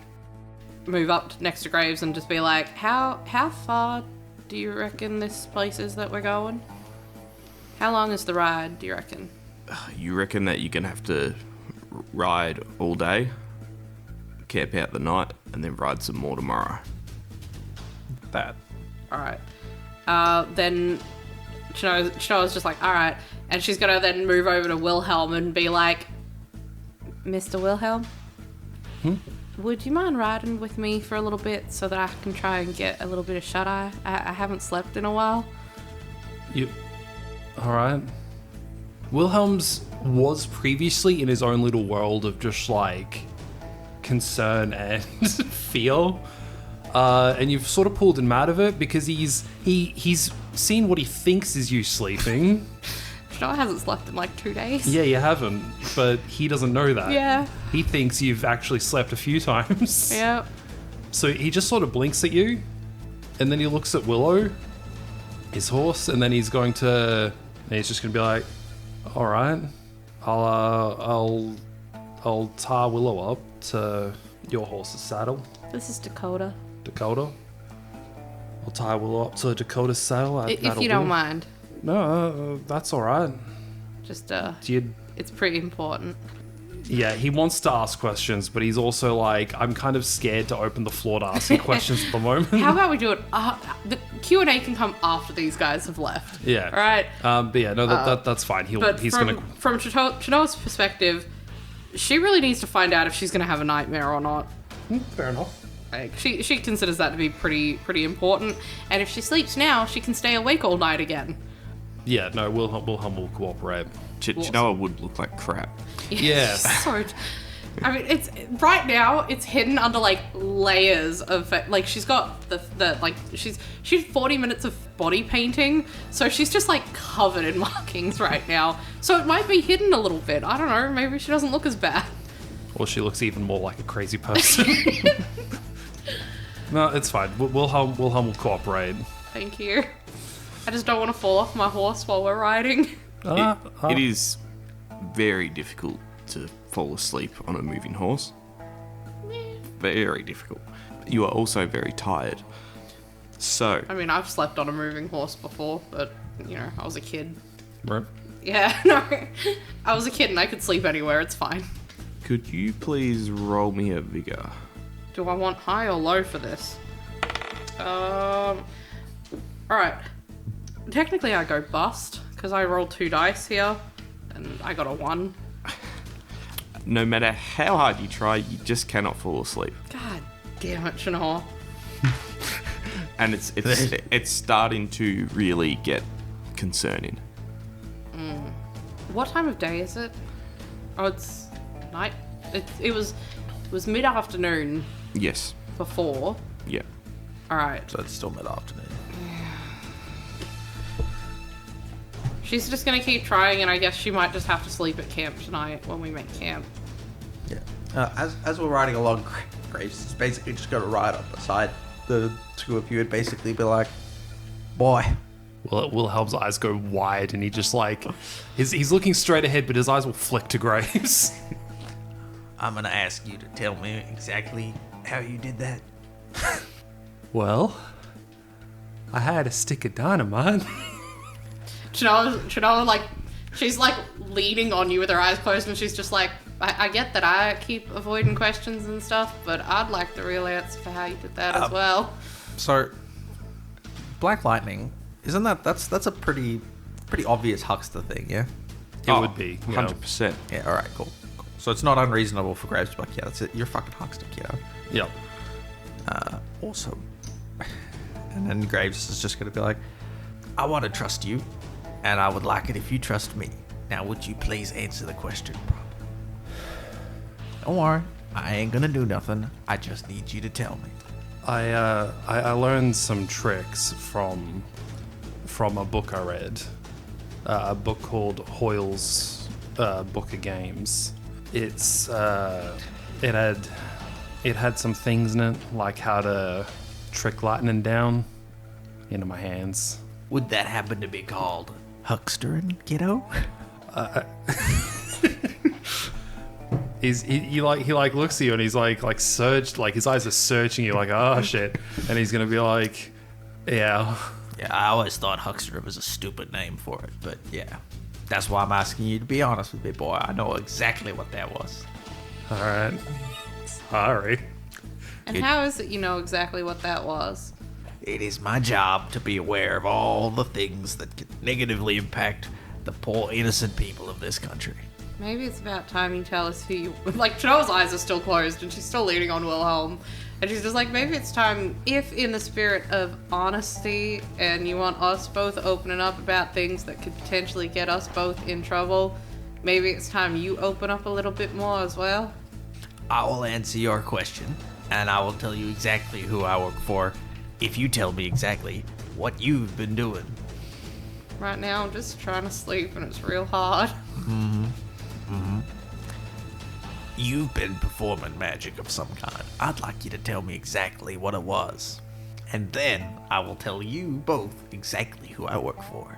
move up next to Graves and just be like, how far do you reckon this place is that we're going? How long is the ride, do you reckon? You reckon that you're going to have to ride all day, camp out the night, and then ride some more tomorrow? That. Alright. Then Chinoa's just like, alright. And she's gonna then move over to Wilhelm and be like, Mr. Wilhelm? Would you mind riding with me for a little bit so that I can try and get a little bit of shut-eye? I haven't slept in a while. Alright. Wilhelm's was previously in his own little world of just like concern and fear. And you've sort of pulled him out of it because he's seen what he thinks is you sleeping. Chinoa hasn't slept in like 2 days. Yeah, you haven't, but he doesn't know that. Yeah. He thinks you've actually slept a few times. Yeah. So he just sort of blinks at you, and then he looks at Willow, his horse, and then he's just going to be like, all right, I'll tie Willow up to your horse's saddle. This is Dakota. Dakota? I'll tie Willow up to Dakota's saddle. If you don't mind. No, that's all right. Just, You'd it's pretty important. Yeah, he wants to ask questions, but he's also like, I'm kind of scared to open the floor to asking questions at the moment. How about we do it? The Q&A can come after these guys have left. Yeah. All right. But yeah, no, that's fine. From Chinoa's perspective, she really needs to find out if she's going to have a nightmare or not. Fair enough. Like, she considers that to be pretty important. And if she sleeps now, she can stay awake all night again. Yeah, no, Wilhelm will cooperate. Chinoa would look like crap. Yeah. So, I mean, it's right now it's hidden under like layers of like she's got the like she's 40 minutes of body painting, so she's just like covered in markings right now. So it might be hidden a little bit. I don't know. Maybe she doesn't look as bad. Or she looks even more like a crazy person. No, it's fine. Wilhelm will cooperate. Thank you. I just don't want to fall off my horse while we're riding. It is very difficult to fall asleep on a moving horse. Very difficult. You are also very tired. So, I mean, I've slept on a moving horse before, but you know, I was a kid. Right. Yeah, no, I was a kid and I could sleep anywhere. It's fine. could you please roll me a vigor? Do I want high or low for this? Alright. Technically I go bust, because I rolled 2 dice here, and I got a 1. No matter how hard you try, you just cannot fall asleep. God damn it, Shanaw. And it's starting to really get concerning. What time of day is it? Oh, it's night. It was mid-afternoon Yes. before. Yeah. Alright. So it's still mid-afternoon. She's just gonna keep trying, and I guess she might just have to sleep at camp tonight when we make camp. Yeah. As we're riding along, Grace is basically just going to ride up beside the two of you and basically be like, boy. Well, Wilhelm's eyes go wide, and he just like he's looking straight ahead, but his eyes will flick to Graves. I'm going to ask you to tell me exactly how you did that. Well, I had a stick of dynamite. Chinoa, like, she's like leaning on you with her eyes closed, and she's just like, I get that I keep avoiding questions and stuff, but I'd like the real answer for how you did that as well. So, Black Lightning, isn't that's a pretty obvious huckster thing, yeah? It would be 100%. Yeah, alright, cool. So it's not unreasonable for Graves to be like, yeah, that's it, you're fucking huckster, kiddo. Yep. Awesome. And then Graves is just going to be like, I want to trust you, and I would like it if you trust me. Now, would you please answer the question properly? Don't worry, I ain't going to do nothing. I just need you to tell me. I learned some tricks from a book I read, a book called Hoyle's Book of Games. It had some things in it, like how to trick lightning down into my hands. Would that happen to be called huckstering, kiddo? he looks at you and he's like surged, like his eyes are searching you like, oh shit, and he's gonna be like, yeah. Yeah, I always thought Huckster was a stupid name for it, but yeah. That's why I'm asking you to be honest with me, boy. I know exactly what that was. All right. Sorry. And how is it you know exactly what that was? It is my job to be aware of all the things that could negatively impact the poor innocent people of this country. Maybe it's about time you tell us who you... Like, Chanel's eyes are still closed and she's still leaning on Wilhelm. And she's just like, maybe it's time, if in the spirit of honesty and you want us both opening up about things that could potentially get us both in trouble, maybe it's time you open up a little bit more as well. I will answer your question, and I will tell you exactly who I work for if you tell me exactly what you've been doing. Right now, I'm just trying to sleep and it's real hard. You've been performing magic of some kind. I'd like you to tell me exactly what it was. And then I will tell you both exactly who I work for.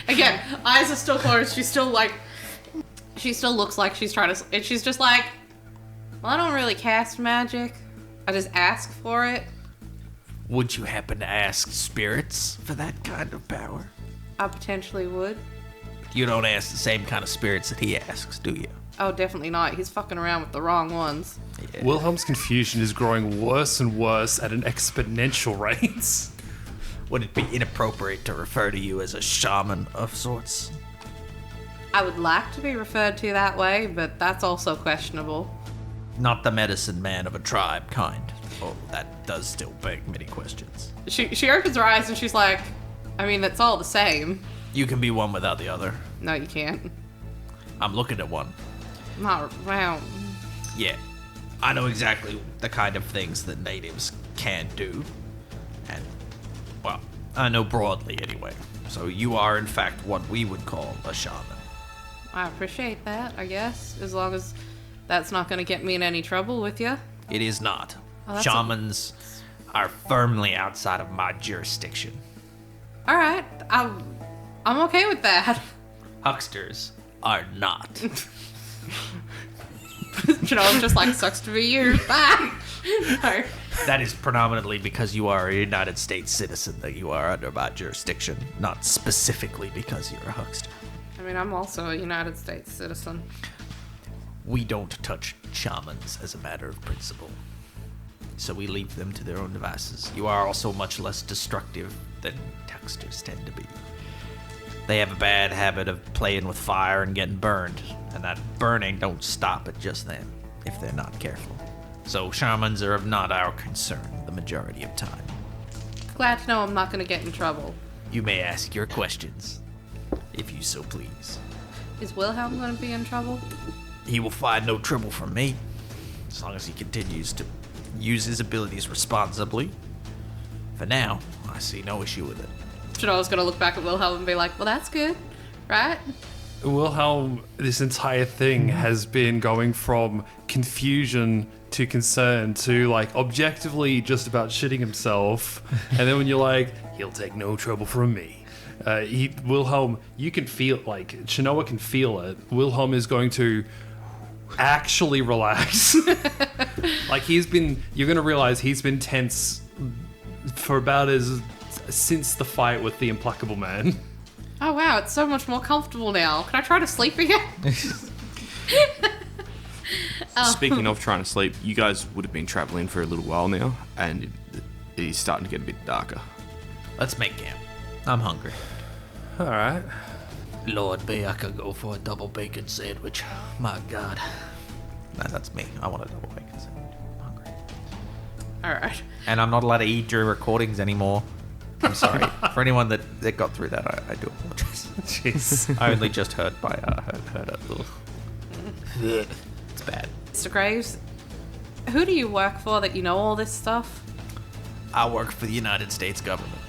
Again, eyes are still closed. She's still like... She still looks like she's trying to... And she's just like... Well, I don't really cast magic. I just ask for it. Would you happen to ask spirits for that kind of power? I potentially would. You don't ask the same kind of spirits that he asks, do you? Oh, definitely not. He's fucking around with the wrong ones. Yeah. Wilhelm's confusion is growing worse and worse at an exponential rate. Would it be inappropriate to refer to you as a shaman of sorts? I would like to be referred to that way, but that's also questionable. Not the medicine man of a tribe kind. Oh, that does still beg many questions. She opens her eyes and she's like, I mean, it's all the same. You can be one without the other. No, you can't. I'm looking at one. Not around. Yeah. I know exactly the kind of things that natives can do. And, well, I know broadly anyway. So you are, in fact, what we would call a shaman. I appreciate that, I guess, as long as that's not going to get me in any trouble with you. It is not. Oh, that's Shamans are firmly outside of my jurisdiction. All right, I'm okay with that. Hucksters are not. Janelle just like, sucks to be you. Bye. No. That is predominantly because you are a United States citizen that you are under my jurisdiction, not specifically because you're a huckster. I mean, I'm also a United States citizen. We don't touch shamans as a matter of principle. So we leave them to their own devices. You are also much less destructive than hucksters tend to be. They have a bad habit of playing with fire and getting burned, and that burning don't stop at just them if they're not careful. So shamans are of not our concern the majority of time. Glad to know I'm not going to get in trouble. You may ask your questions, if you so please. Is Wilhelm going to be in trouble? He will find no trouble from me, as long as he continues to use his abilities responsibly. For now, I see no issue with it. Janelle's going to look back at Wilhelm and be like, well, that's good, right? Wilhelm, this entire thing has been going from confusion to concern to like objectively just about shitting himself. And then when you're like, he'll take no trouble from me. Wilhelm, you can feel, like, Chinoa can feel it. Wilhelm is going to actually relax. Like you're going to realize he's been tense for about since the fight with the implacable man. Oh, wow, it's so much more comfortable now. Can I try to sleep again? Speaking of trying to sleep, you guys would have been traveling for a little while now, and it is starting to get a bit darker. Let's make camp. I'm hungry. All right. Lord be, I could go for a double bacon sandwich. My God. No, that's me. I want a double bacon sandwich. I'm hungry. All right. And I'm not allowed to eat during recordings anymore. I'm sorry. For anyone that got through that, I do apologize. Jeez. I only just heard a little. It's bad. Mr. Graves, who do you work for that you know all this stuff? I work for the United States government.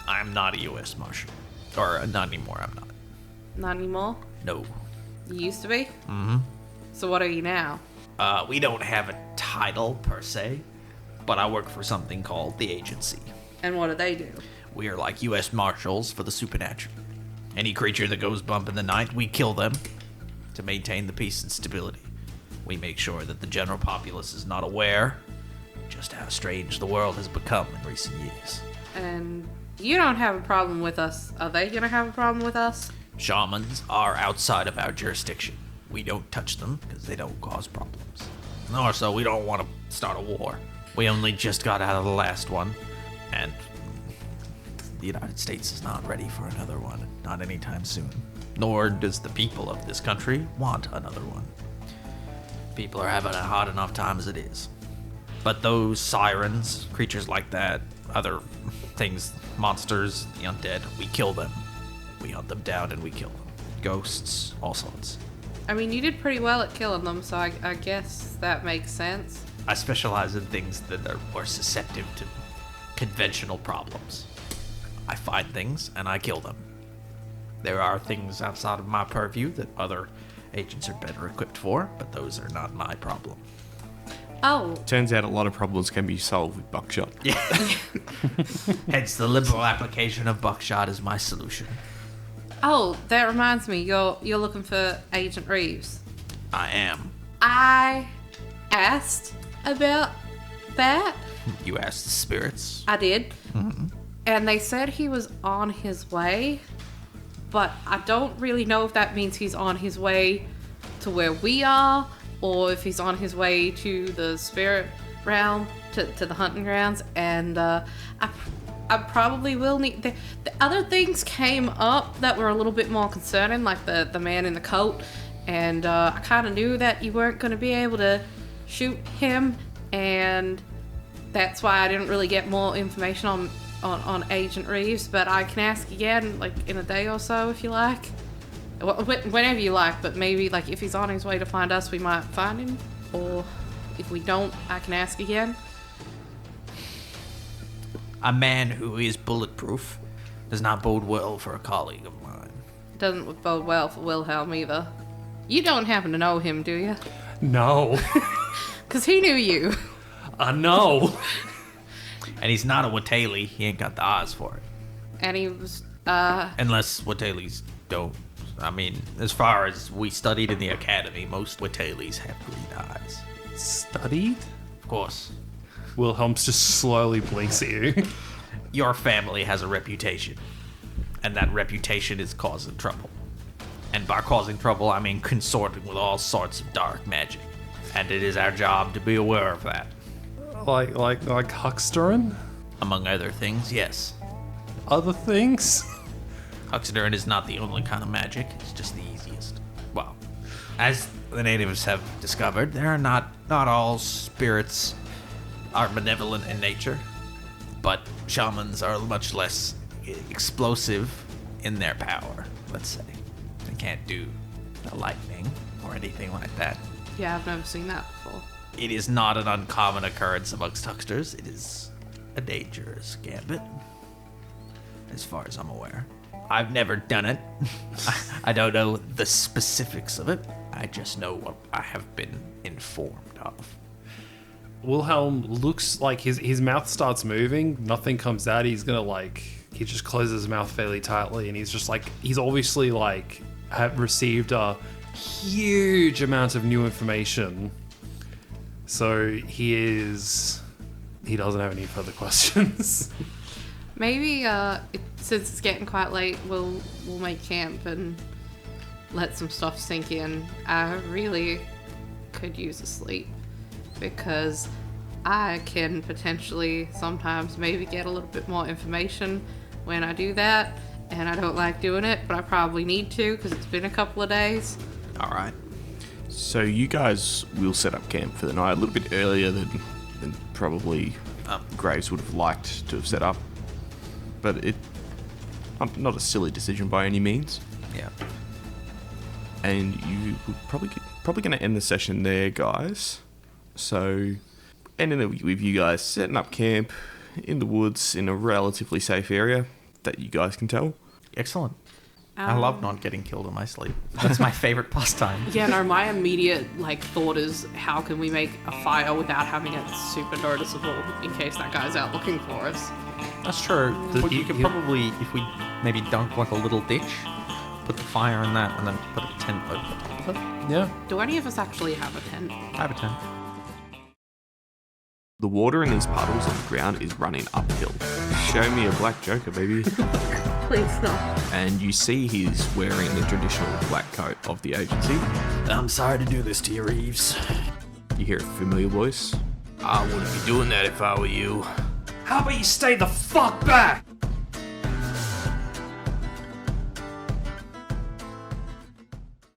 I'm not a U.S. Marshal. Or not anymore, I'm not. Not anymore? No. You used to be? Mm-hmm. So what are you now? We don't have a title per se, but I work for something called the agency. And what do they do? We are like U.S. Marshals for the supernatural. Any creature that goes bump in the night, we kill them. to maintain the peace and stability. We make sure that the general populace is not aware just how strange the world has become in recent years. And you don't have a problem with us. Are they gonna have a problem with us? Shamans are outside of our jurisdiction. We don't touch them because they don't cause problems. Nor so we don't want to start a war. We only just got out of the last one, and the United States is not ready for another one, not anytime soon. Nor does the people of this country want another one. People are having a hard enough time as it is. But those sirens, creatures like that, other things, monsters, the undead, we kill them. We hunt them down and we kill them. Ghosts, all sorts. I mean, you did pretty well at killing them, so I guess that makes sense. I specialize in things that are more susceptible to conventional problems. I find things and I kill them. There are things outside of my purview that other agents are better equipped for, but those are not my problem. Oh, Turns out a lot of problems can be solved with buckshot. Yeah. Hence, the liberal application of buckshot is my solution. oh, that reminds me. You're looking for Agent Reeves. I am. I asked about that. You asked the spirits. I did. And they said he was on his way, but I don't really know if that means he's on his way to where we are, or if he's on his way to the spirit realm, to the hunting grounds. And I probably will need... The other things came up that were a little bit more concerning, like the man in the coat. And I kind of knew that you weren't going to be able to shoot him, and that's why I didn't really get more information on Agent Reeves. But I can ask again, like, in a day or so, if you like. Whenever you like, but maybe, like, if he's on his way to find us, we might find him. Or if we don't, I can ask again. A man who is bulletproof does not bode well for a colleague of mine. Doesn't bode well for Wilhelm either. You don't happen to know him, do you? No. Because he knew you. I know. And he's not a Watali. He ain't got the eyes for it. And he was, Unless Watalis don't. I mean, as far as we studied in the academy, most Watalis have green eyes. Studied? Of course. Wilhelm just slowly blinks at you. Your family has a reputation. And that reputation is causing trouble. And by causing trouble, I mean consorting with all sorts of dark magic. And it is our job to be aware of that. Like Hucksterin? Among other things, yes. Other things? Hucksterin is not the only kind of magic, it's just the easiest. Well, as the natives have discovered, there are not all spirits are benevolent in nature, but shamans are much less explosive in their power, let's say. They can't do the lightning or anything like that. yeah, I've never seen that before. It is not an uncommon occurrence amongst hucksters. It is a dangerous gambit, as far as I'm aware. I've never done it. I don't know the specifics of it. I just know what I have been informed of. Wilhelm looks like his mouth starts moving. Nothing comes out. He's gonna he just closes his mouth fairly tightly, and he's obviously have received a huge amount of new information. So he doesn't have any further questions. Maybe since it's getting quite late, we'll make camp and let some stuff sink in. I really could use a sleep because I can potentially sometimes maybe get a little bit more information when I do that, and I don't like doing it, but I probably need to because it's been a couple of days. All right. So you guys will set up camp for the night a little bit earlier than probably Graves would have liked to have set up. But not a silly decision by any means. Yeah. And you were probably going to end the session there, guys. So, ending it with you guys setting up camp in the woods in a relatively safe area that you guys can tell. Excellent. I love not getting killed in my sleep. That's my favorite pastime. Yeah, no, my immediate thought is how can we make a fire without having it super noticeable in case that guy's out looking for us. That's true. But you could probably, if we maybe dunk a little ditch put the fire in that and then put a tent over top of it. Yeah. Do any of us actually have a tent? I have a tent. The water in these puddles on the ground is running uphill. Show me a black joker, baby. Please no. And you see he's wearing the traditional black coat of the agency. I'm sorry to do this to you, Reeves. You hear a familiar voice. I wouldn't be doing that if I were you. How about you stay the fuck back?